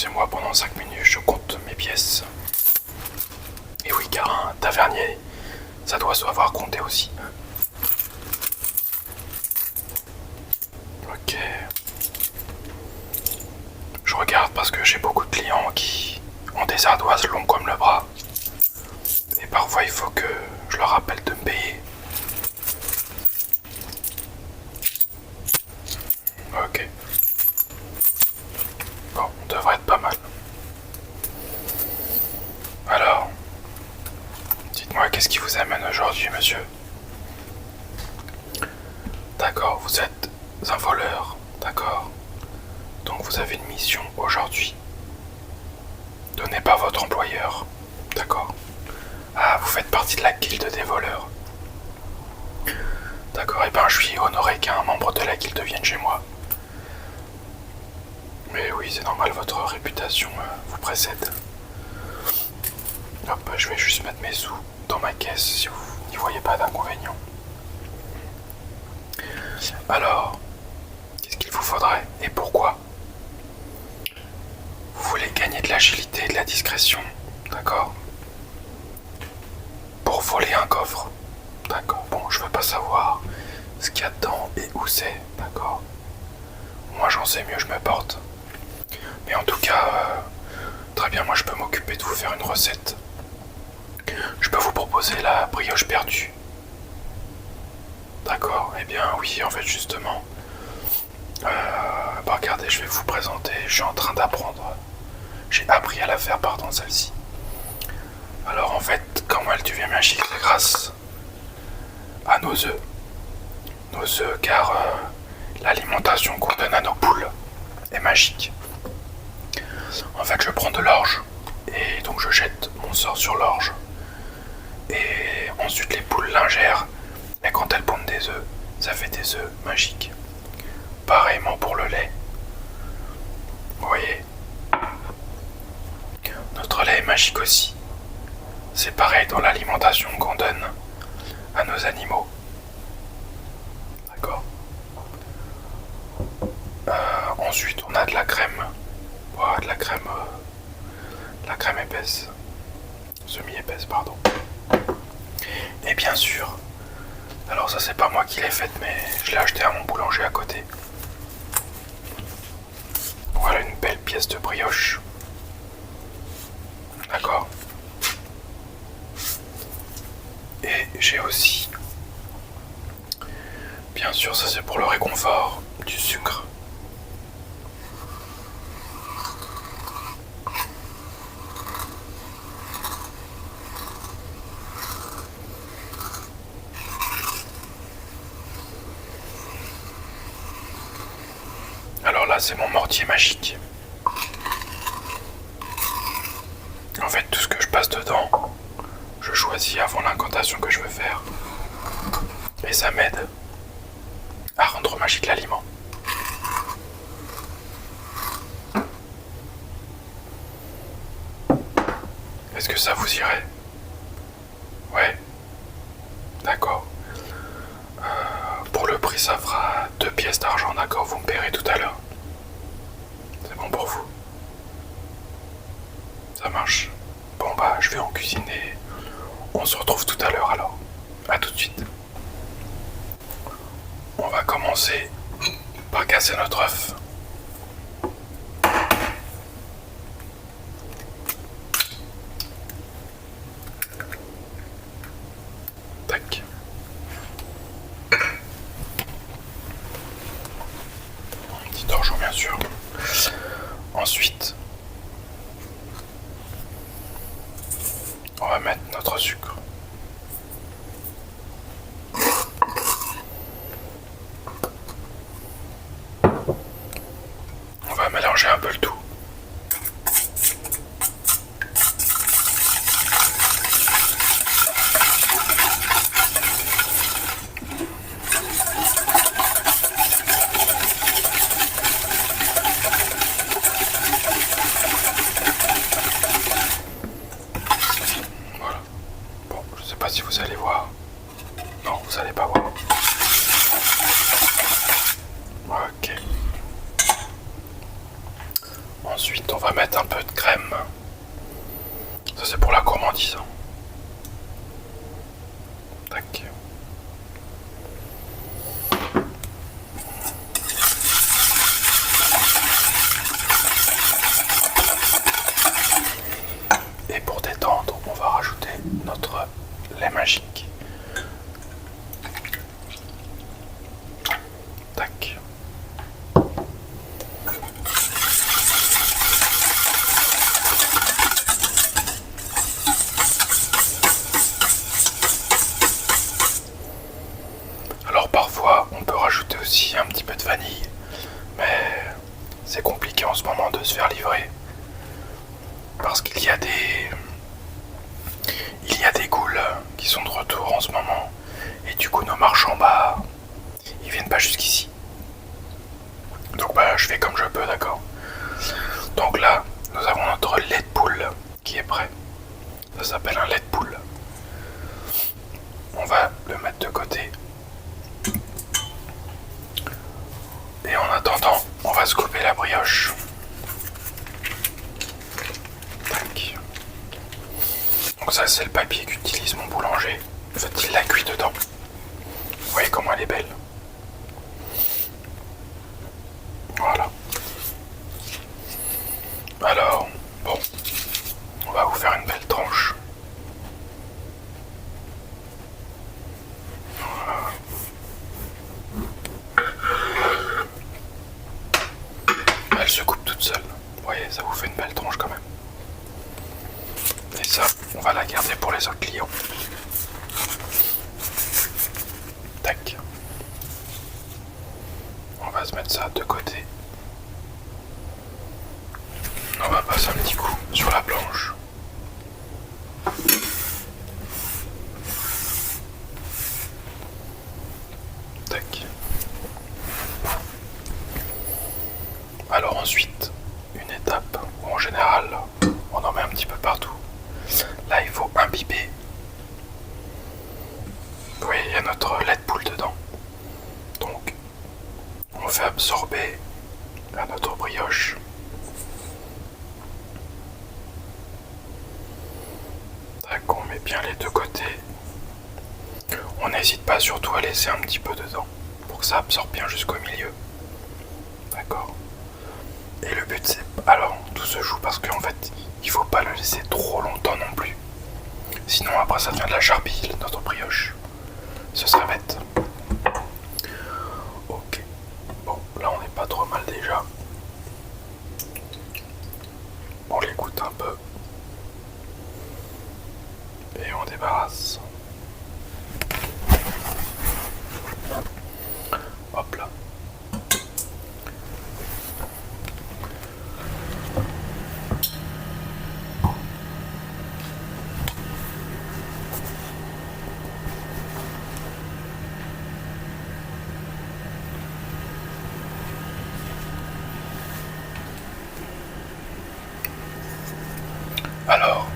excusez-moi, pendant 5 minutes, je compte mes pièces. Et oui, car un tavernier, ça doit savoir compter aussi. Ok. Je regarde parce que j'ai beaucoup de clients qui ont des ardoises longues comme le bras. Et parfois, il faut que je leur rappelle de me payer. Ok. Bon, on devrait être pas mal. Alors, dites-moi, qu'est-ce qui vous amène aujourd'hui, monsieur? D'accord, vous êtes un voleur, d'accord. Donc vous avez une mission aujourd'hui. Donnez pas votre employeur, d'accord. Ah, vous faites partie de la guilde des voleurs. D'accord, et ben je suis honoré qu'un membre de la guilde vienne chez moi. Mais oui, c'est normal, votre réputation vous précède. Hop, je vais juste mettre mes sous dans ma caisse si vous n'y voyez pas d'inconvénient. Alors, qu'est-ce qu'il vous faudrait et pourquoi? Vous voulez gagner de l'agilité et de la discrétion, d'accord? Pour voler un coffre, d'accord. Bon, je veux pas savoir ce qu'il y a dedans et où c'est, d'accord. Moi j'en sais mieux, je me porte. Mais en tout cas, très bien, moi je peux m'occuper de vous faire une recette. Je peux vous proposer la brioche perdue. D'accord, eh bien oui, en fait justement. Bah regardez, je vais vous présenter, je suis en train d'apprendre. J'ai appris à la faire, pardon, celle-ci. Alors en fait, comment elle devient magique, c'est grâce à nos œufs. Nos œufs, car l'alimentation qu'on donne à nos poules est magique. En fait, je prends de l'orge, et donc je jette mon sort sur l'orge. Et ensuite les poules l'ingèrent, et quand elles pondent des œufs, ça fait des œufs magiques. Pareillement pour le lait. Vous voyez, notre lait est magique aussi. C'est pareil dans l'alimentation qu'on donne à nos animaux. D'accord. Ensuite, on a de la crème. Voilà, de la crème épaisse. Semi-épaisse, pardon. Et bien sûr, alors ça c'est pas moi qui l'ai faite, mais je l'ai acheté à mon boulanger à côté. Voilà une belle pièce de brioche. D'accord. Et j'ai aussi, bien sûr, ça c'est pour le réconfort, du sucre. Alors là, c'est mon mortier magique. En fait, tout ce que je passe dedans, je choisis avant l'incantation que je veux faire. Et ça m'aide à rendre magique l'aliment. Est-ce que ça vous irait? Ouais. D'accord. Pour le prix, ça fera 2 pièces d'argent, d'accord? Vous me paierez tout à l'heure. C'est bon pour vous? Ça marche. Bon bah, je vais en cuisiner. On se retrouve tout à l'heure alors. A tout de suite. On va commencer par casser notre œuf. Tac. Un petit torchon bien sûr. Ensuite, on va mettre notre sucre. On va mélanger un peu le tout. Voilà. Bon, je sais pas si vous allez voir. Non, vous allez pas voir. Ok. Ensuite, on va mettre un peu de crème. Ça, c'est pour la gourmandise. Tac. Et pour détendre, on va rajouter notre lait magique. Tac. Alors parfois, on peut rajouter aussi un petit peu de vanille, mais c'est compliqué en ce moment de se faire livrer parce qu'il y a des goules qui sont de retour en ce moment et du coup nos marchands ils viennent pas jusqu'ici. Donc je fais comme je peux, d'accord. Donc là nous avons notre lait de poule qui est prêt. Ça s'appelle un lait de poule. On va le mettre de côté. Et en attendant, on va couper la brioche. Tac. Donc ça c'est le papier qu'utilise mon boulanger. En fait il l'a cuit dedans. Vous voyez comment elle est belle. Voilà. Alors, bon, on va vous faire une belle tranche. Voilà. Elle se coupe toute seule. Vous voyez, ça vous fait une belle tranche quand même. Et ça, on va la garder pour les autres clients. Tac. On va se mettre ça de côté. On va passer un petit coup sur la planche. Tac. Alors ensuite, une étape où en général, on en met un petit peu partout. Là, il faut imbiber. Vous voyez, il y a notre lait de poule dedans. Donc, on fait absorber à notre brioche. Tac, on met bien les deux côtés. On n'hésite pas surtout à laisser un petit peu dedans pour que ça absorbe bien jusqu'au milieu. D'accord. Et le but c'est... Alors, tout se joue parce qu'en fait, il faut pas le laisser trop longtemps non plus. Sinon après ça devient de la charbille, notre brioche. Ce serait bête. Ok. Bon, là on n'est pas trop mal déjà. On l'écoute un peu. Et on débarrasse. Hop là. Alors,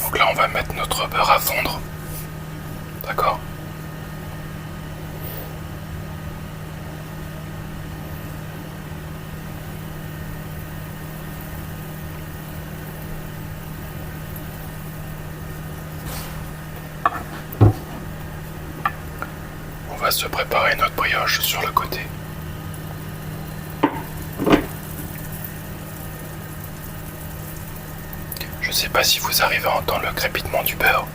donc là on va mettre notre beurre à fondre. D'accord ? On va se préparer notre brioche sur le côté. Je sais pas si vous arrivez à entendre le crépitement du beurre.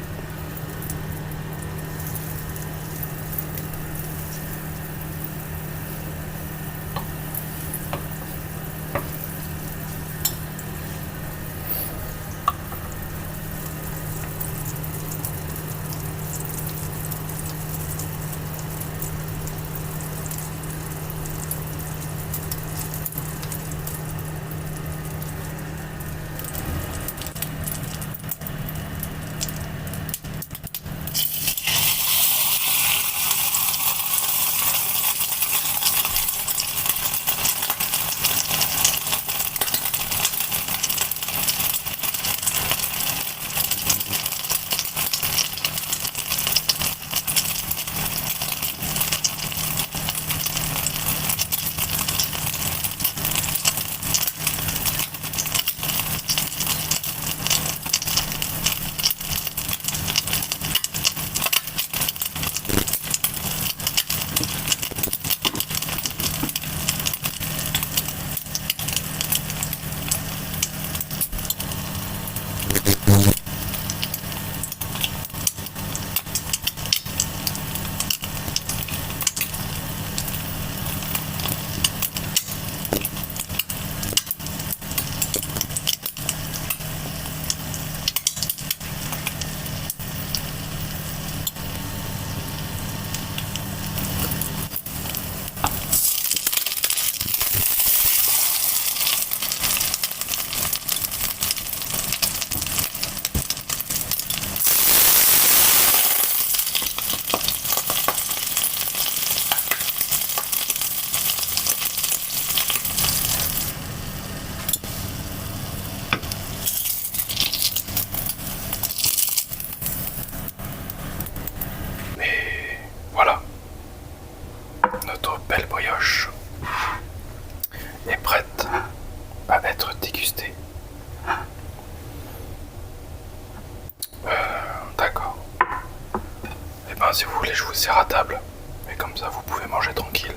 si vous voulez, je vous sers à table. Mais comme ça, vous pouvez manger tranquille.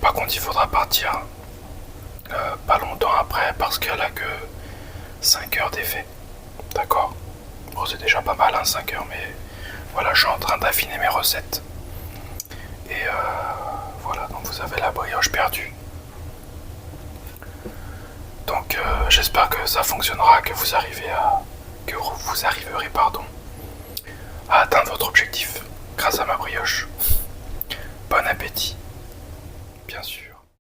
Par contre, il faudra partir pas longtemps après parce qu'elle a que 5 heures d'effet. D'accord? Bon, c'est déjà pas mal, hein, 5 heures, mais voilà, je suis en train d'affiner mes recettes. Et voilà, donc vous avez la brioche perdue. Donc j'espère que ça fonctionnera, que vous arriverez à atteindre votre objectif grâce à ma brioche. Bon appétit, bien sûr.